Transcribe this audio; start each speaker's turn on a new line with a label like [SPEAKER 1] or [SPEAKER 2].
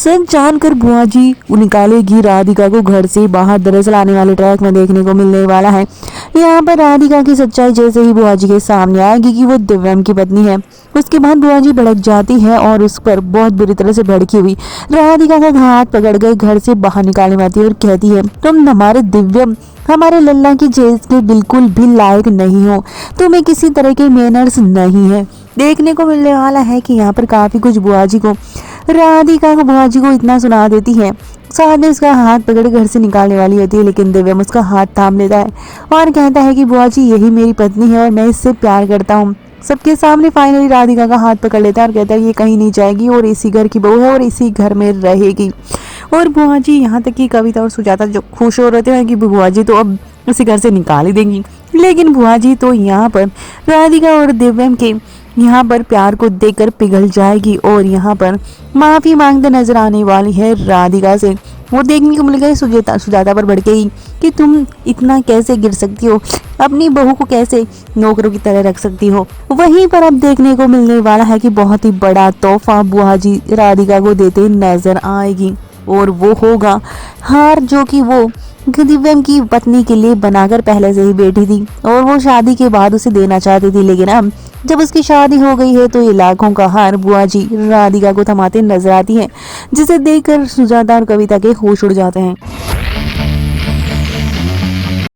[SPEAKER 1] सच जानकर बुआ जी निकालेगी राधिका को घर से बाहर। दरअसल आने वाले ट्रैक में देखने को मिलने वाला है यहाँ पर राधिका की सच्चाई जैसे ही बुआ जी के सामने आएगी कि वो दिव्यम की पत्नी है। उसके बाद बुआ जी भड़क जाती है और उस पर बहुत बुरी तरह से भड़की हुई राधिका का हाथ पकड़ कर घर से बाहर निकालने आती है और कहती है, तुम हमारे दिव्यम हमारे लल्ला की जेल के बिल्कुल भी लायक नहीं हो, तुम्हें किसी तरह के मैनर्स नहीं है। देखने को मिलने वाला है कि यहाँ पर काफी कुछ बुआ जी को राधिका को बुआ जी को इतना सुना देती है। साथ में उसका हाथ पकड़ घर से निकालने वाली होती है, लेकिन दिव्यम उसका हाथ थाम लेता है और कहता है कि बुआ जी यही मेरी पत्नी है और मैं इससे प्यार करता हूँ। सबके सामने फाइनली राधिका का हाथ पकड़ लेता है और कहता है ये कहीं नहीं जाएगी और इसी घर की बहू है और इसी घर में रहेगी। और बुआ जी यहाँ तक कि कविता और सुजाता जो खुश हो रहे थे कि बुआ जी तो अब इसी घर से निकाल ही देंगी, लेकिन बुआ जी तो यहाँ पर राधिका और दिव्यम के यहाँ पर प्यार को देखकर पिघल जाएगी और यहाँ पर माफी मांगते नजर आने वाली है राधिका से। वो देखने को मिलेगा सुजाता पर भड़केगी कि तुम इतना कैसे गिर सकती हो, अपनी बहू को कैसे नौकरों की तरह रख सकती हो। वहीं पर अब देखने को मिलने वाला है कि बहुत ही बड़ा तोहफा बुआ जी राधिका को देते नजर आएगी और वो होगा हार, जो कि वो दिव्यम की पत्नी के लिए बनाकर पहले से ही बैठी थी और वो शादी के बाद उसे देना चाहती थी, लेकिन अब जब उसकी शादी हो गई है तो ये लाखों का हार बुआ जी राधिका को थमाते नजर आती है, जिसे देखकर सुजाता और कविता के होश उड़ जाते हैं।